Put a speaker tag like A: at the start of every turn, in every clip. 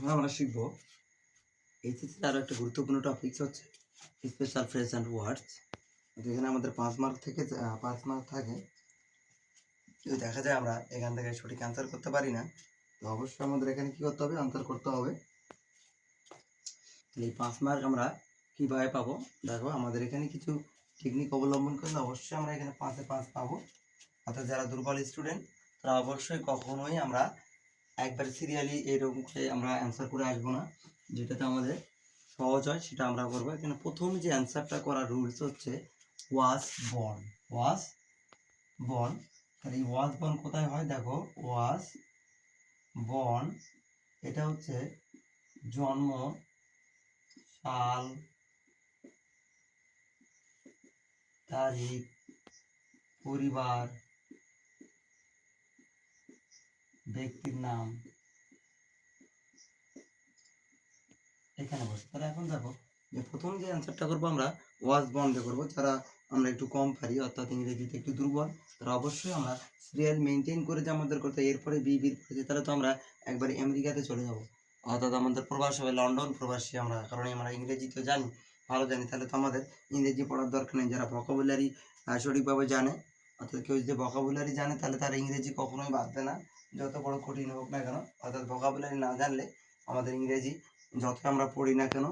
A: এখন আমরা শিখব এইচএসসির আরও একটা গুরুত্বপূর্ণ টপিক হচ্ছে স্পেশাল ফ্রেজ অ্যান্ড ওয়ার্ডস। যেখানে আমাদের 5 মার্ক থেকে 5 মার্ক থাকে। যদি দেখা যায় আমরা এখান থেকে সঠিক অ্যান্সার করতে পারি না, তো অবশ্যই আমাদের এখানে কী করতে হবে, অ্যান্সার করতে হবে। তাহলে এই 5 মার্ক আমরা কীভাবে পাবো? দেখো, আমাদের এখানে কিছু টেকনিক অবলম্বন করলে অবশ্যই আমরা এখানে 5-এ 5 পাবো। অর্থাৎ যারা দুর্বল স্টুডেন্ট তারা অবশ্যই কখনোই আমরা একবার সিরিয়ালি এরকম করে আমরা অ্যান্সার করে আসবো না। যেটাতে আমাদের সহজ হয় সেটা আমরা করবো। এখানে প্রথম যে অ্যান্সারটা করার রুলস হচ্ছে ওয়াজ বর্ন। ওয়াজ বর্ন, তাহলে এই ওয়াজ বর্ন কোথায় হয়? দেখো, ওয়াজ বর্ন এটা হচ্ছে জন্ম, সাল, তারিখ, পরিবার, ব্যক্তির নাম এখানে বসে। তাহলে এখন দেখো যে প্রথম যে অ্যান্সারটা করবো আমরা ওয়াজ বর্ন দিয়ে করবো। যারা আমরা একটু কম পারি, অর্থাৎ ইংরেজিতে একটু দুর্বল, তারা অবশ্যই আমরা সিরিয়াল মেনটেন করে যে আমাদের করতে, এরপরে বিবির পড়েছি তাহলে তো আমরা একবারে আমেরিকাতে চলে যাব। অর্থাৎ আমাদের প্রবাস হবে লন্ডন প্রবাসী আমরা, কারণ আমরা ইংরেজি তো জানি, ভালো জানি। তাহলে তো আমাদের ইংরেজি পড়ার দরকার নেই। যারা ভোকাবুলারি সঠিকভাবে জানে, অর্থাৎ কেউ যদি ভোকাবুলারি জানে তাহলে তার ইংরেজি কখনোই বাঁধবে না, যত বড় কঠিন হোক না কেন। অর্থাৎ ভোকাবুলারি না জানলে আমাদের ইংরেজি যত আমরা পড়ি না কেন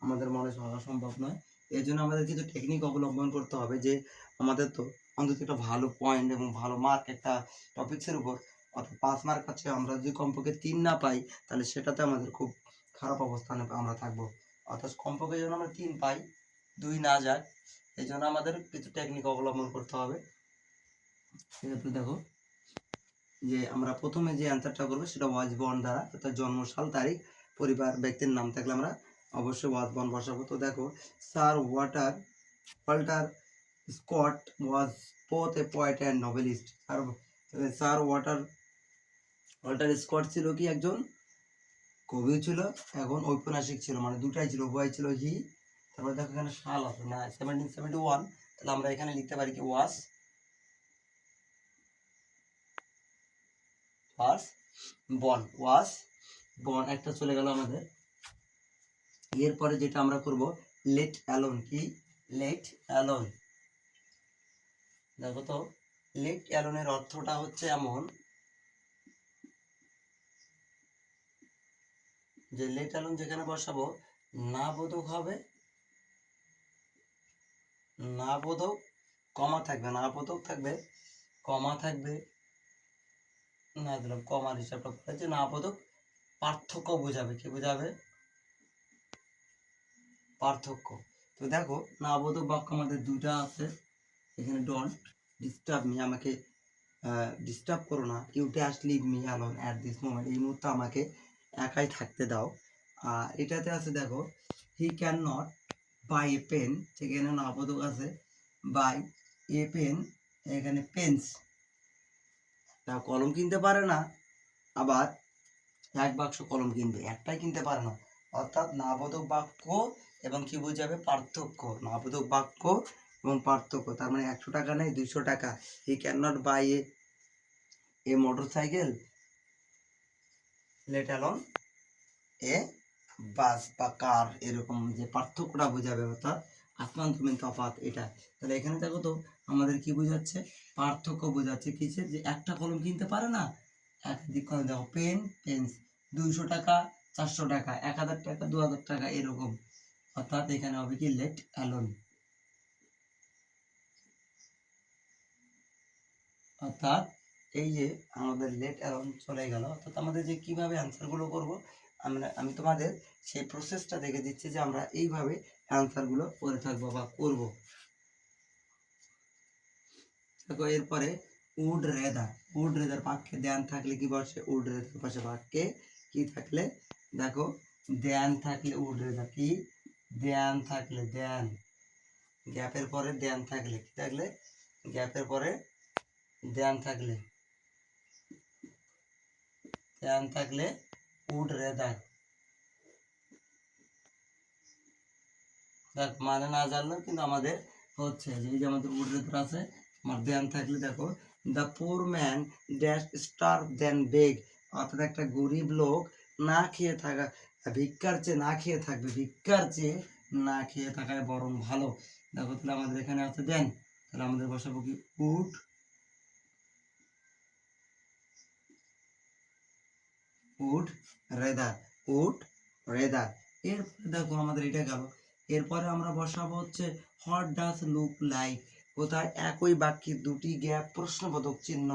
A: আমাদের মনে হওয়া সম্ভব নয়। এই জন্য আমাদের কিছু টেকনিক অবলম্বন করতে হবে, যে আমাদের তো অন্তত একটা ভালো পয়েন্ট এবং ভালো মার্ক একটা টপিক্সের উপর, অর্থাৎ 5 মার্ক আছে, আমরা যদি কমপক্ষে 3 না পাই তাহলে সেটাতে আমাদের খুব খারাপ অবস্থানে আমরা থাকবো। অর্থাৎ কমপক্ষে যেন আমরা 3 পাই, 2 না যায়, এই জন্য আমাদের কিছু টেকনিক অবলম্বন করতে হবে। সেক্ষেত্রে দেখো যে আমরা প্রথমে যে অ্যান্সারটা করবো সেটা ওয়াজ বর্ন দ্বারা, অর্থাৎ জন্ম, সাল, তারিখ, পরিবার, ব্যক্তির নাম থাকলে আমরা অবশ্যই ওয়াজ বর্ন বসাবো। তো দেখো, sir Walter Scott was both a poet and novelist। Sir Walter Scott ছিল কি একজন কবি ছিল, এখন ঔপন্যাসিক ছিল, মানে দুটাই ছিল, উভয় ছিল হি। তারপরে দেখো এখানে সাল আছে না, 1771, তাহলে আমরা এখানে লিখতে পারি কি ওয়াজ বর্ন একটা চলে গেল আমাদের। এরপরে যেটা আমরা করব লেট অ্যালোন। কি লেট অ্যালোন? দেখো তো, লেট অ্যালোনের অর্থটা হচ্ছে এমন যে লেট অ্যালোন যেখানে বসাবো না বোধক হবে, না বোধক কমা থাকবে, না বোধক থাকবে, কমা থাকবে, না দিলাম কমার হিসাবটা করেছে, না বোধক পার্থক্য বোঝাবে। কি বোঝাবে? পার্থক্য। তো দেখো, না বোধক বাক্য আমাদের দুটা আছে এখানে। ডোন্ট ডিস্টার্ব মি, আমাকে ডিস্টার্ব করো না। You dash leave me alone at this moment, এই মুহূর্তে আমাকে একাই থাকতে দাও। আর এটাতে আছে দেখো, he can not buy a pen, সেখানে না বোধক আছে, বাই এ পেন, এখানে পেন্স, তা কলম কিনতে পারে না, আবার এক বাক্স কলম কিনবে, একটাই কিনতে পারে না। অর্থাৎ নাবোধক বাক্য এবং কি বোঝাবে? পার্থক্য। নাবোধক বাক্য এবং পার্থক্য, তার মানে 100 টাকা নেই, 200 টাকা। He can not buy a motorcycle, let alone a bus বা কার, এরকম যে পার্থক্যটা বোঝাবে, অর্থাৎ আসমান জমিন তফাৎ এটা। তাহলে এখানে দেখো তো আমাদের কি বোঝাচ্ছে? পার্থক্য বোঝাচ্ছে। কিসের? যে একটা কলম কিনতে পারে না, একাধিক কলম। দেখো, পেন, পেন্স, 200 টাকা, 400 টাকা, 1000 টাকা, 2000 টাকা, এরকম। অর্থাৎ এখানে হবে কি লেট অ্যালোন। অর্থাৎ এই যে আমাদের লেট অ্যালোন চলে গেল। অর্থাৎ আমাদের যে কিভাবে অ্যান্সারগুলো করব, আমি তোমাদের সেই প্রসেসটা দেখে দিচ্ছি, যে আমরা এইভাবে অ্যান্সারগুলো করে থাকবো বা করব। দেখো, এরপরে উড রেদার বাক্যে দেন থাকলে কি বসে? উড রেদার পাশে বাক্যে কি থাকলে? দেখো, দেন থাকলে উড রেদার, কি দেন থাকলে, দেন গ্যাপের পরে দেন থাকলে, কি থাকলে? গ্যাপের পরে দেন থাকলে, দেন থাকলে উড রেদার। দেখ, মানে না জানলেও কিন্তু আমাদের হচ্ছে যে এই যে আমাদের উড রেদার আছে, আমার দেন থাকলে দেখো, the poor man dash starve than beg, অর্থাৎ একটা গরিব লোক না খেয়ে থাকা, ভিক্ষার চেয়ে না খেয়ে থাকবে, ভিক্ষার চেয়ে না খেয়ে থাকায় বরং ভালো। দেখো তাহলে আমাদের এখানে আছে দেন, তাহলে আমাদের বসাবো কি would would rather, would rather. এরপরে দেখো আমাদের এটা গেল, এরপরে আমরা বসাবো হচ্ছে হোয়াট ডাজ লুক লাইক। কোথায়? একই বাক্যে দুটি গ্যাপ প্রশ্নবোধক চিহ্ন,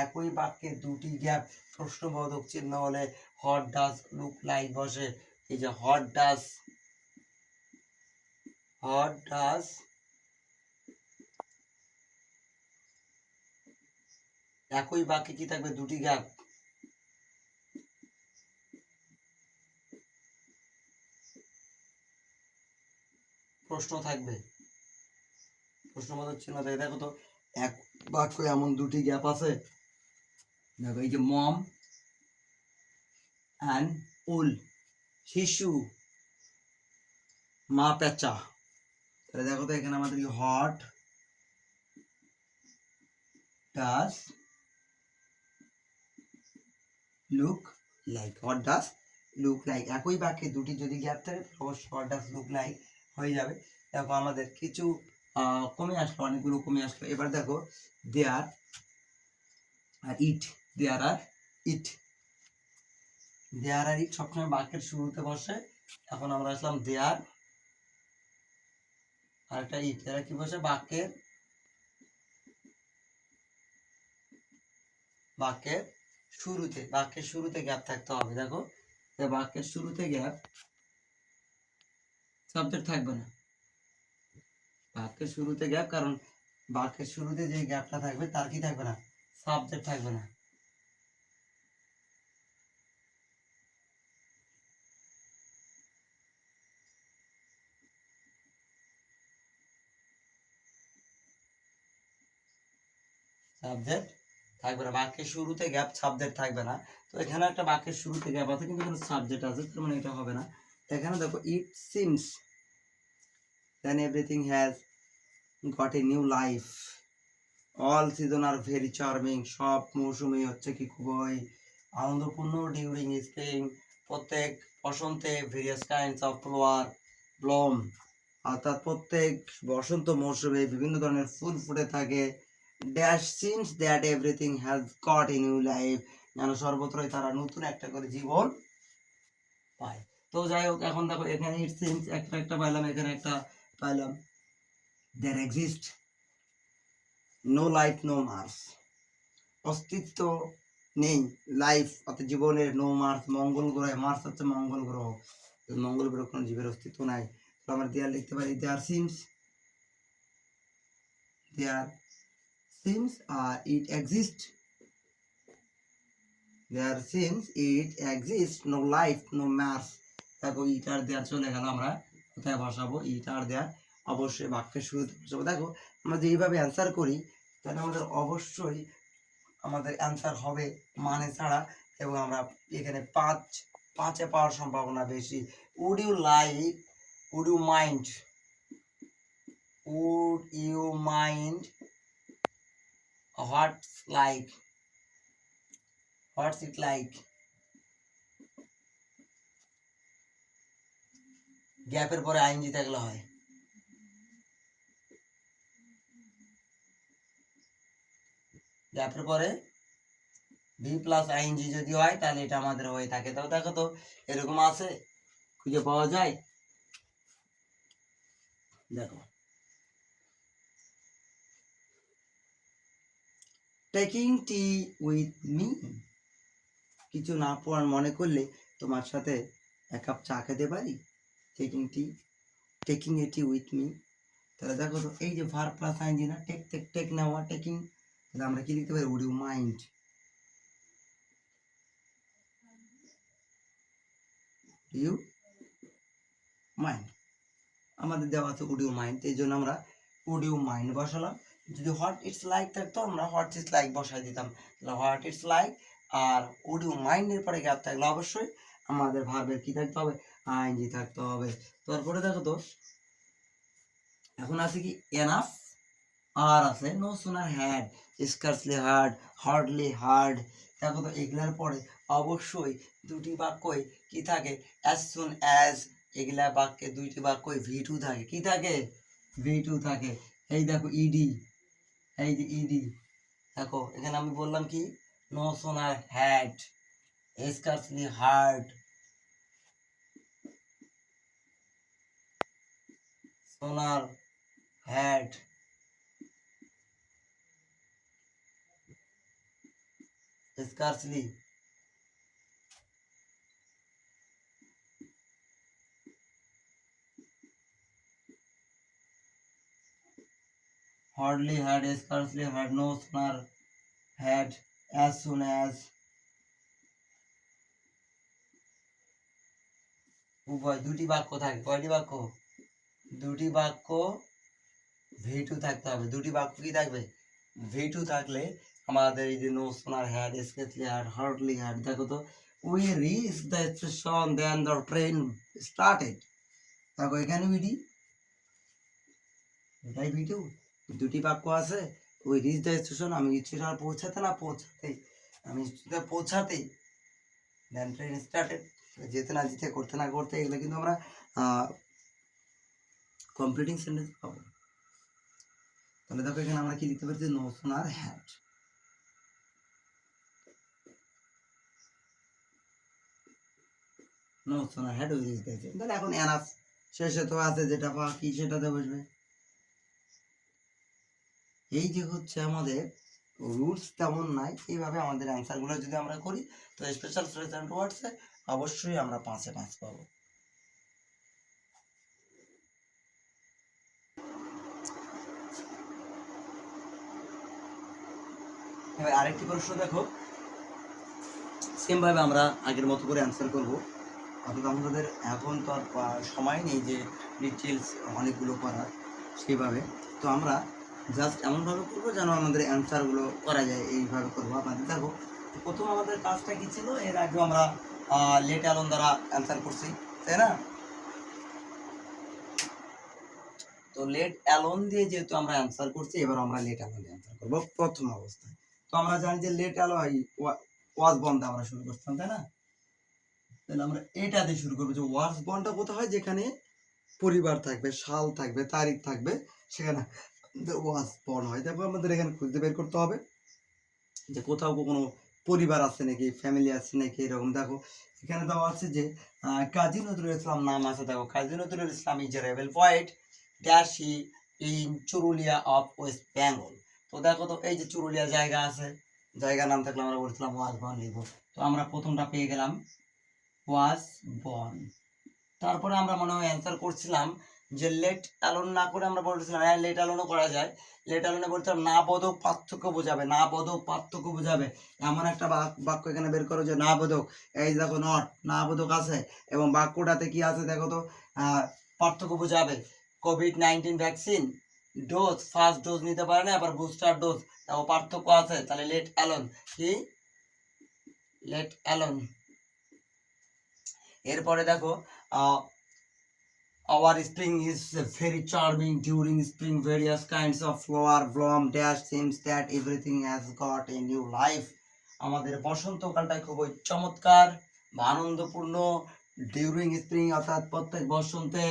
A: একই বাক্যে দুটি গ্যাপ প্রশ্নবোধক চিহ্ন হলে হোয়াট ডাজ লুক লাইক বসে। এই যে হোয়াট ডাজ একই বাক্যে কি থাকবে? দুটি গ্যাপ, প্রশ্ন থাকবে, প্রশ্নবোধক চিহ্ন থাকবে। দেখো তো এক বাক্য এমন দুটি গ্যাপ আছে, দেখো এই যে মম অ্যান্ড উল, শিশু মা পেঁচা। তাহলে দেখো তো এখানে আমাদের কি hot does look like, what does look like. একই বাক্যে দুটি যদি গ্যাপ থাকে অবশ্যই হোয়াট ডাজ লুক লাইক হয়ে যাবে। দেখো আমাদের কিছু কমে আসলো, অনেকগুলো কমে আসলো। এবার দেখো দেয়ার আর ইট, দেয়ার আর ইট, দেয়ার আর ইট সবসময় বাক্যের শুরুতে বসে। এখন আমরা আসলাম দেয়ার আর একটা ইট, এরা কি বসে? বাক্যের বাক্যের শুরুতে, বাক্যের শুরুতে গ্যাপ থাকতে হবে। দেখো বাক্যের শুরুতে গ্যাপ, সাবজেক্ট থাকবে না। বাক্যের শুরুতে গ্যাপ, কারণ বাক্যের শুরুতে যে গ্যাপটা থাকবে তার কি থাকবে না? সাবজেক্ট থাকবে না। সাবজেক্ট থাকবে না, বাক্যের শুরুতে গ্যাপ, সাবজেক্ট থাকবে না। তো এখানে একটা বাক্যের শুরুতে গ্যাপ আছে কিন্তু এখানে সাবজেক্ট আছে, তার মানে এটা হবে না। এখানে দেখো it seems then everything has got a new life, all season are very charming, সব মৌসুমে হচ্ছে কি খুবই আনন্দপূর্ণ। ডিউরিং স্প্রিং, প্রত্যেক বসন্তে ভেরিয়াস কাইন্ডস অফ ফ্লাওয়ার ব্লম, অর্থাৎ প্রত্যেক বসন্ত মৌসুমে বিভিন্ন ধরনের ফুল ফুটে থাকে। Dash seems that everything has got a new life, যেন সর্বত্রই তারা নতুন একটা করে জীবন পায়। তো যাই হোক, এখন দেখো এখানে ইট সিমস একটা একটা পাইলাম, এখানে একটা পাইলাম। There exist no life no Mars, অস্তিত্ব নেই লাইফ অর্থাৎ জীবনের, নো মার্স মঙ্গল গ্রহে, মার্স হচ্ছে মঙ্গল গ্রহ, মঙ্গল গ্রহ কোনো জীবের অস্তিত্ব নাই। তো আমরা দেয়ার লিখতে পারি দেয়ার সিমস, দেয়ার সিমস আর it exist, there seems it exist no life no Mars. দেখো ইট আর দেয়ার চলে গেল, আমরা কোথায় বসাবো? ইট আর দেয়ার অবশ্যই বাক্যের শুরুতে বসাবো। দেখো আমরা যে এইভাবে অ্যান্সার করি তাহলে আমাদের অবশ্যই আমাদের অ্যান্সার হবে মানে ছাড়া, এবং আমরা এখানে পাঁচে পাওয়ার সম্ভাবনা বেশি। Would you like, would you mind, would you mind what's like, what's it like, গ্যাপের পরে আইএনজি থাকলে হয়। গ্যাপের পরে বি প্লাস আইএনজি যদি হয় তাহলে এটা আমাদের হয়ে থাকে। তাও দেখো তো এরকম আছে, খুঁজে পাওয়া যায়। দেখো টেকিং টি উইথ মি, কিছু না পড়ার মনে করলে তোমার সাথে এক কাপ চা খেতে পারি। Taking tea, taking a tea with me. তাহলে দেখো তো এই যে ভার প্লাস আইএনজি না, টেক টেক টেক নেওয়া, টেকিং, তাহলে আমরা কি লিখতে পারি? Would you mind, you mind, আমাদের দেওয়া আছে উড ইউ মাইন্ড, এই জন্য আমরা উড ইউ মাইন্ড বসালাম। যদি হোয়াট ইটস লাইক থাকতো আমরা হোয়াট ইটস লাইক বসাই দিতাম, তাহলে হোয়াট ইটস লাইক আর উড ইউ মাইন্ডের পরে গ্যাপ থাকলে অবশ্যই আমাদের ভার্বের কি থাকতে হবে? আইএনজি থাকতে হবে। তারপরে দেখো তো এখন আছে কি এনাফ, আর আছে no sooner had, scarcely had, hardly had, দেখো তো এগুলার পরে অবশ্যই দুটি বাক্যই কি থাকে, অ্যাজ সুন অ্যাজ, এগুলা বাক্যে দুইটি বাক্যই ভি2 থাকে, কি থাকে, ভি2 থাকে। এই দেখো ইডি, এই যে ইডি, দেখো এখানে আমি বললাম কি, নো সোনার হ্যাড, স্কার্সলি হার্ড, sooner had, scarcely hardly had, scarcely had, no sooner had, as soon as, উভয় দুটি বাক্য থাকে, কয়টি বাক্য, দুটি বাক্য ভি2 থাকতে হবে, দুটি বাক্য কি থাকবে, ভি2 থাকলে আমাদের এই যে no sooner had, scarcely had, hardly had, দেখো তো we reach the station then the train started, দেখো এখানে বিডি, এটাই ভি2, দুটি বাক্য আছে, ওই রিচ দ্য স্টেশন, আমি স্টেশন পৌঁছাতে না পৌঁছাতে, আমি স্টেশনে পৌঁছাতেই, দেন ট্রেন স্টার্টেড, যেতে না যেতে, করতে না করতে, এগুলো কিন্তু আমরা কমপ্লিটিং সেন্টেন্স পাবো। তাহলে দেখো এখানে আমরা কি লিখতে পারছি, no sooner had, no sooner had we reach the station, তাহলে এখন এনাফ, শেষে তো আছে যেটা বাকি সেটাতে বসবে। এই যে হচ্ছে আমাদের রুলস তেমন নাই, এইভাবে আমাদের অ্যান্সারগুলো যদি আমরা করি তো স্পেশাল ফ্রেজ অ্যান্ড ওয়ার্ডসে অবশ্যই আমরা 5-এ 5 পাবো। এবার আরেকটি প্রশ্ন দেখো, সেম ভাবে আমরা আগের মতো করে অ্যান্সার করব, অর্থাৎ আমাদের এখন তো আর সময় নেই যে ডিটেলস অনেকগুলো করার সেইভাবে, তো আমরা জাস্ট এমনভাবে করবো যেন আমাদের অ্যান্সারগুলো করা যায়, এইভাবে করবো। আপনাদের দেখো প্রথম আমাদের কাজটা কি ছিল, এর আগে আমরা লেট অ্যালোন দ্বারা অ্যান্সার করছি, তাই না? তো লেট অ্যালোন দিয়ে যেহেতু আমরা অ্যান্সার করছি, এবার আমরা লেট অ্যালোন দিয়ে অ্যান্সার করবো প্রথম অবস্থায়। তো আমরা জানি যে লেট অ্যালোন ওয়াজ বন্ধ আমরা শুরু করতাম, তাই না? তাহলে আমরা এটা দিয়ে শুরু করবো, যে ওয়াজ বন্ধটা কোথায় হয়, যেখানে পরিবার থাকবে, সাল থাকবে, তারিখ থাকবে, সেখানে ওয়াজ বর্ণ হয়। তারপর আমাদের এখানে খুঁজতে বের করতে হবে যে কোথাও কোনো পরিবার আছে নাকি, ফ্যামিলি আছে নাকি, এরকম। দেখো এখানে দেওয়া আছে যে কাজী নজরুল ইসলাম নাম আছে, দেখো Kazi Nazrul Islam is a rebel poet dash he in Churulia of West Bengal. তো দেখো তো এই যে চুরুলিয়া জায়গা আছে, জায়গা নাম থাকলে আমরা বলছিলাম ওয়াজ বন লিখবো, তো আমরা প্রথমটা পেয়ে গেলাম ওয়াজ বন। তারপরে আমরা মনে হয় অ্যান্সার করছিলাম যে লেট অ্যালোন না করে আমরা বলছিলাম হ্যাঁ লেট অ্যালোনও করা যায়, লেট অ্যালোনে বলছিলাম না বোধক পার্থক্য বোঝাবে, না বোধক পার্থক্য বোঝাবে, এমন একটা বাক্য এখানে বের করো যে না বোধক, এই দেখো নট, না বোধক আছে এবং বাক্যটাতে কি আছে দেখো তো, পার্থক্য বোঝাবে। COVID-19 vaccine dose, first dose নিতে পারে না, আবার বুস্টার ডোজ, তাও পার্থক্য আছে, তাহলে লেট অ্যালোন, কি লেট অ্যালোন। এরপরে দেখো our spring is very charming, during spring various kinds of flower bloom dash, seems that everything has got a new life, আমাদের বসন্তকালটা খুবই চমৎকার বা আনন্দপূর্ণ, ডিউরিং স্প্রিং অর্থাৎ প্রত্যেক বসন্তে,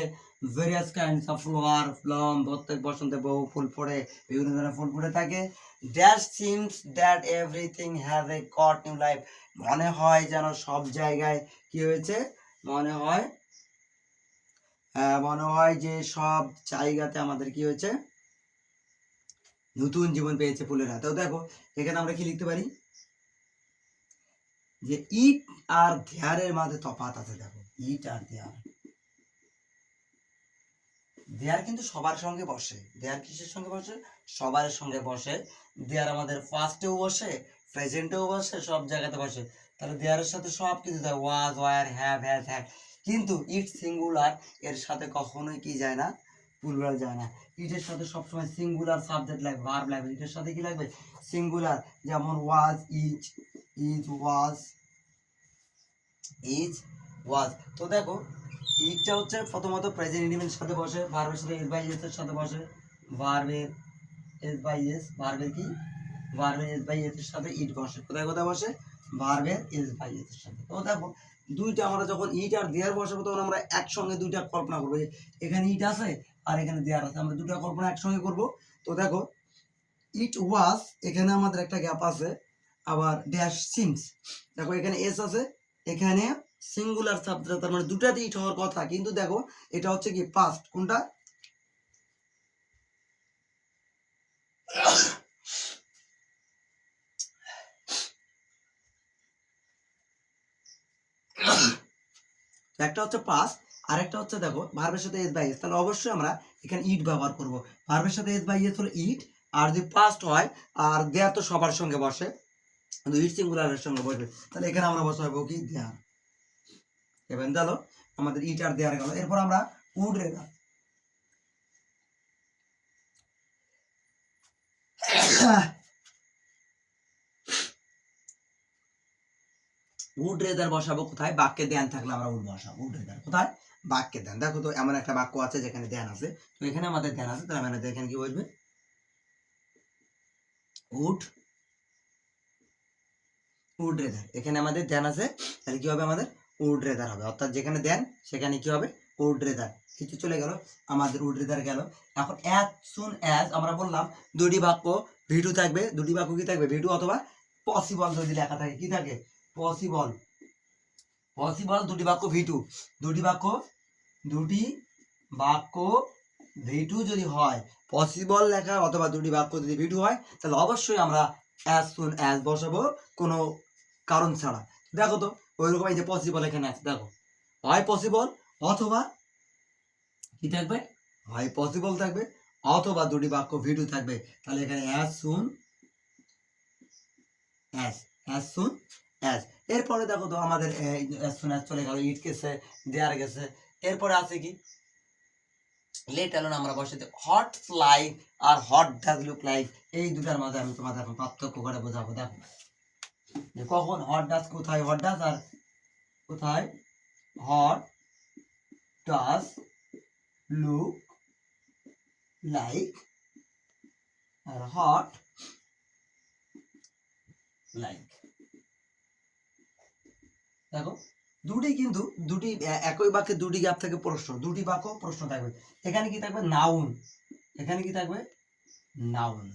A: various kinds of flower Bloom, প্রত্যেক বসন্তে বহু ফুল ফোটে, বিভিন্ন ধরনের ফুল ফুটে থাকে, dash seems that everything has a goat new life, মনে হয় যেন সব জায়গায় কি হয়েছে, মনে হয় মনে হয় যে সব জায়গাতে আমাদের কি হয়েছে, নতুন জীবন পেয়েছে ফুলেরা। তো দেখো এখানে আমরা কি লিখতে পারি যে ইট আর দেয়ারের মাঝে তফাৎ আছে, দেখো ইট আর দেয়ার, দেয়ার কিন্তু সবার সঙ্গে বসে, দেয়ার কিসের সঙ্গে বসে, সবার সঙ্গে বসে, দেয়ার আমাদের ফার্স্টেও বসে, প্রেজেন্টেও বসে, সব জায়গাতে বসে, তাহলে দেয়ারের সাথে সব কিছু যায়, ওয়াজ, ওয়ার, হ্যাভ, হ্যাজ, হ্যাড, কিন্তু ইট সিঙ্গুলার, এর সাথে কখনোই কি যায় না, প্লুরাল যায় না। ইটের সাথে সবসময় সিঙ্গুলার সাবজেক্ট লাগবে, ভার্ব লাগবে, ইটের সাথে কি লাগবে, সিঙ্গুলার, যেমন was, is, is was, is was. তো দেখো ইটটা হচ্ছে প্রথমত প্রেজেন্ট ইন্ডিপেন্ডেন্টের সাথে বসে, ভার্বের সাথে এস বাই এস এর সাথে বসে, ভার্বের এস বাই এস, ভার্বের কি ভার্বের এস বাই এস এর সাথে ইট বসে, কোথায় কোথায় বসে, ভার্বের এস বাই এস এর সাথে। তো দেখো দুইটা আমরা যখন ইট আর দেয়ার বসাবো তখন আমরা একসঙ্গে দুইটা কল্পনা করবো, যে এখানে ইট আছে আর এখানে দেয়ার আছে, আমরা দুটা কল্পনা একসঙ্গে করব। তো দেখো ইট ওয়াজ, এখানে আমাদের একটা গ্যাপ আছে, আবার ড্যাশ সিমস, দেখো এখানে এস আছে, এখানে সিঙ্গুলার সাবজেক্ট, তার মানে দুটাতে ইট হওয়ার কথা, কিন্তু দেখো এটা হচ্ছে কি পাস্ট, কোনটা, একটা হচ্ছে পাস্ট আর একটা হচ্ছে দেখো ভার্বের সাথে এস বাই এস, তাহলে অবশ্যই আমরা এখানে ইট ব্যবহার করব। ভার্বের সাথে এস বাই এস হলো ইট, আর যদি পাস্ট হয় আর দেয়ার তো সবার সঙ্গে বসে, কিন্তু ইট সিঙ্গুলারের সঙ্গে বসবে, তাহলে এখানে আমরা বসাবো কি দেয়ার। এবার গেল আমাদের ইট আর দেয়ার গেল, এরপর আমরা উড রেদার, উড রেদার বসাবো কোথায়, বাক্যে ধ্যান থাকলে আমরা উড বসাবো, উড রেদার কোথায়, বাক্যে ধ্যান। দেখো তো এমন একটা বাক্য আছে যেখানে ধ্যান আছে, তো এখানে আমাদের ধ্যান আছে, তাহলে মানে এখানে কি বলবে, উড উড রেদার, এখানে আমাদের ধ্যান আছে, তাহলে কি হবে আমাদের উড রেদার হবে, অর্থাৎ যেখানে ধ্যান সেখানে কি হবে উড রেদার। কিছু চলে গেল আমাদের উড রেদার গেল। এখন অ্যাজ সুন অ্যাজ আমরা বললাম দুটি বাক্য ভিটু থাকবে, দুটি বাক্য কি থাকবে, ভিটু অথবা পসিবল যদি লেখা থাকে, কি থাকে পসিবল, পসিবল দুটি বাক্য ভিটু, দুটি বাক্য ভিটু যদি হয়, পসিবল লেখা অথবা দুটি বাক্য যদি ভিটু হয়, তাহলে অবশ্যই আমরা অ্যাজ সুন অ্যাজ বসাবো কোনো কারণ ছাড়া। দেখো তো ওইরকম এই যে পসিবল এখানে আছে, দেখো হয় পসিবল অথবা কি থাকবে, হয় পসিবল থাকবে অথবা দুটি বাক্য ভিটু থাকবে, তাহলে এখানে অ্যাজ সুন অ্যাজ। এরপরে দেখো তো আমাদের অ্যাজ সুন অ্যাজ চলে গেল, ইট গেছে, দেয়ার গেছে, এরপরে আছে কি লেট অ্যালোন আমরা বসাতে হট লাইক আর হট ডাজ লুক লাইক, এই দুটার মধ্যে আমি তোমাদের এখন পার্থক্য করে বোঝাবো। দেখো যে কখন হট ডাজ কোথায় হট ডাজ আর কোথায় হট ডাজ লুক লাইক আর হট লাইক। দেখো দুটি কিন্তু দুটি একই বাক্যে দুটি গ্যাপ থেকে প্রশ্ন, দুটি বাক্য প্রশ্ন থাকবে, এখানে কি থাকবে নাউন, এখানে কি থাকবে নাউন,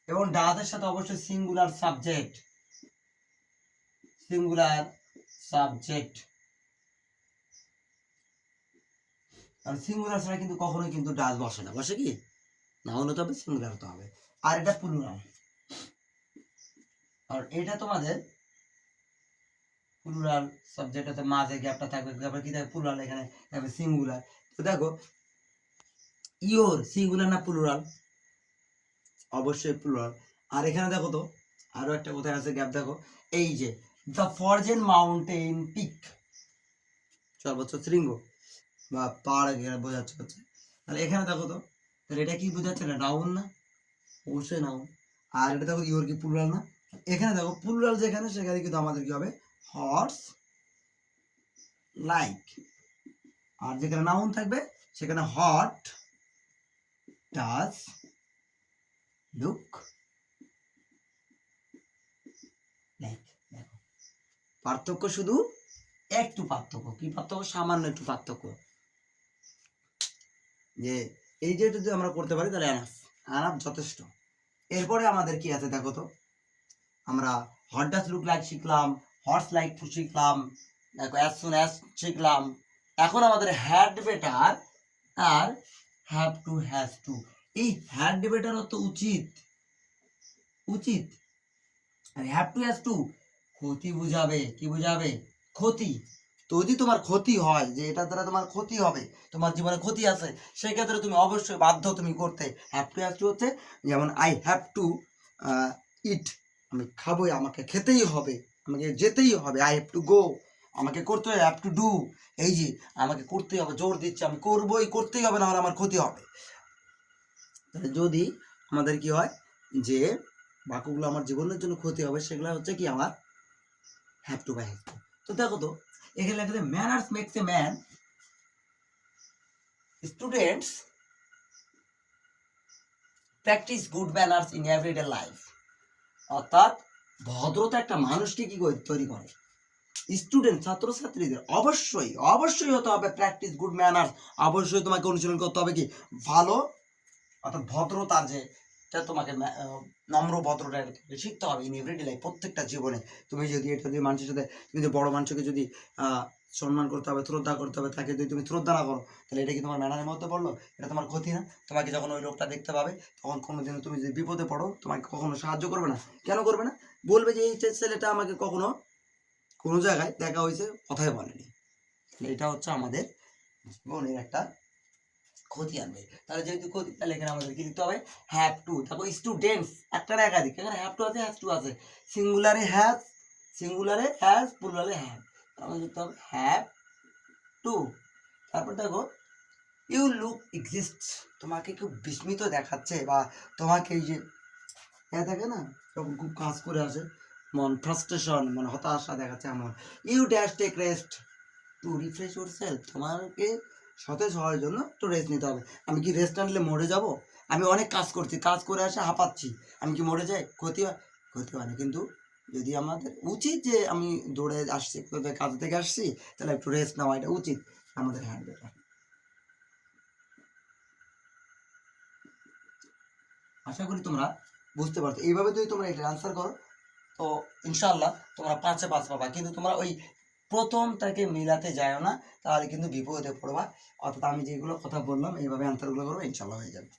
A: এবং ডাজের সাথে অবশ্যই সিঙ্গুলার সাবজেক্ট, সিঙ্গুলার সাবজেক্ট, আর সিঙ্গুলার ছাড়া কিন্তু কখনোই কিন্তু ডাজ বসে না, বসে কি নাউন হতে হবে, সিঙ্গুলার হতে হবে, আর এটা প্লুরাল, আর এটা তোমাদের প্লুরাল সাবজেক্ট হতে মাঝে গ্যাপটা থাকবে, তারপর কি থাকবে প্লুরাল, এখানে থাকবে সিঙ্গুলার। তো দেখো ইওর সিঙ্গুলার না প্লুরাল, অবশ্যই প্লুরাল। আর এখানে দেখো তো আরো একটা কোথায় আছে গ্যাপ, দেখো এই যে দ্য ফরজেন মাউন্টেন পিক, সর্বোচ্চ শৃঙ্গ বা পাহাড় বোঝাচ্ছে হচ্ছে, তাহলে এখানে দেখো তো, তাহলে এটা কি বোঝাচ্ছে না নাউন না, অবশ্যই নাউন। আর এটা দেখো ইওর কি প্লুরাল না, এখানে দেখো প্লুরাল যেখানে সেখানে কিন্তু আমাদের কি হবে হর্স লাইক, আর যেখানে নাউন থাকবে সেখানে হট ডাজ লুক লাইক। দেখো পার্থক্য শুধু একটু পার্থক্য, কি পার্থক্য, সামান্য একটু পার্থক্য, যে এই যে যদি আমরা করতে পারি তাহলে এনাফ, এনাফ যথেষ্ট। এরপরে আমাদের কি আছে দেখো তো, আমরা হট ডাজ লুক লাইক শিখলাম, হর্স লাইক শিখলাম, দেখো অ্যাজ সুন অ্যাজ শিখলাম, এখন আমাদের হ্যাড বেটার আর হ্যাভ টু হ্যাজ টু, এই হ্যাড বেটার অর্থ উচিত, উচিত, আর হ্যাভ টু হ্যাজ টু ক্ষতি বুঝাবে, কি বুঝাবে ক্ষতি। তো যদি তোমার ক্ষতি হয়, যে এটা দ্বারা তোমার ক্ষতি হবে, তোমার জীবনে ক্ষতি আছে, সেই ক্ষেত্রে তুমি অবশ্যই বাধ্য তুমি করতে, হ্যাভ টু হ্যাজ টু হচ্ছে যেমন আই হ্যাভ টু ইট, আমি খাবোই, আমাকে খেতেই হবে, আমাকে যেতেই হবে, আই হ্যাভ টু গো, আমাকে করতে হবে, হ্যাভ টু ডু, এই যে আমাকে করতেই হবে, জোর দিচ্ছে আমি করবোই, করতেই হবে, নাহলে আমার ক্ষতি হবে। তাহলে যদি আমাদের কি হয় যে বাক্যগুলো আমার জীবনের জন্য ক্ষতি হবে, সেগুলো হচ্ছে কি আমার হ্যাভ টু বাই হ্যাভ টু। তো দেখো তো এখানে লেখা আছে manners makes a man, students practice good manners in everyday life, অর্থাৎ ভদ্রতা একটা মানুষকে কি করে তৈরি করে। স্টুডেন্ট ছাত্রছাত্রীদের অবশ্যই অবশ্যই হতে হবে প্র্যাকটিস গুড ম্যানার্স, অবশ্যই তোমাকে অনুশীলন করতে হবে কি ভালো অর্থাৎ ভদ্রতার যে তোমাকে নম্র ভদ্রতা শিখতে হবে ইন এভরিডে লাইফ, প্রত্যেকটা জীবনে। তুমি যদি এটা যদি মানুষের সাথে তুমি যদি বড় মানুষকে যদি সম্মান করতে হবে, শ্রদ্ধা করতে হবে, তাকে যদি তুমি শ্রদ্ধা না করো তাহলে এটা কি তোমার ম্যানারের মধ্যে পড়লো? এটা তোমার ক্ষতি না? তোমাকে যখন ওই লোকটা দেখতে পাবে তখন কোনোদিন তুমি যদি বিপদে পড়ো তোমাকে কখনো সাহায্য করবে না। কেন করবে না? বলবে যে এই ছেলেটা আমাকে কখনো কোনো জায়গায় দেখা হয়েছে, কথাই বলেনি। এটা হচ্ছে আমাদের জীবনের একটা ক্ষতি আনবে। তাহলে যেহেতু ক্ষতি, তাহলে এখানে আমাদের কি লিখতে হবে? Have to. তারপর স্টুডেন্টস, একটা না একাধিক, এখানে হ্যাভ টু আছে, হ্যাজ টু আছে, সিঙ্গুলারে হ্যাজ, সিঙ্গুলারে হ্যাজ, প্লুরালে হ্যাভ, আমাদের লিখতে হবে হ্যাভ টু। তারপর দেখো ইউ লুক এক্সিস্ট, তোমাকে খুব বিস্মিত দেখাচ্ছে বা তোমাকে এই যে থাকে না যখন খুব কাজ করে আসে মন ফ্রাস্ট্রেশন মানে হতাশা দেখাচ্ছে আমার। You dash take rest to refresh yourself, তোমাকে সতেজ হওয়ার জন্য একটু রেস্ট নিতে হবে। আমি কি রেস্ট না নিলে মরে যাব? আমি অনেক কাজ করছি, কাজ করে আসে হাঁপাচ্ছি, আমি কি মরে যাই? ক্ষতি হয়? ক্ষতি হয় না, কিন্তু যদি আমাদের উচিত যে আমি দৌড়ে আসছি কাজ থেকে আসছি তাহলে একটু রেস্ট নেওয়া এটা উচিত আমাদের। হ্যান্ড বেটার, আশা করি তোমরা বুঝতে পারছো। এইভাবে যদি তোমরা এটা আনসার করো তো ইনশাল্লাহ তোমরা 5-এ 5 পাবা, কিন্তু তোমরা ওই প্রথমটাকে মিলাতে যাও না, তাহলে কিন্তু বিপদে পড়বা। অর্থাৎ আমি যেগুলো কথা বললাম এইভাবে আনসারগুলো করবো, ইনশাল্লাহ হয়ে যাবে।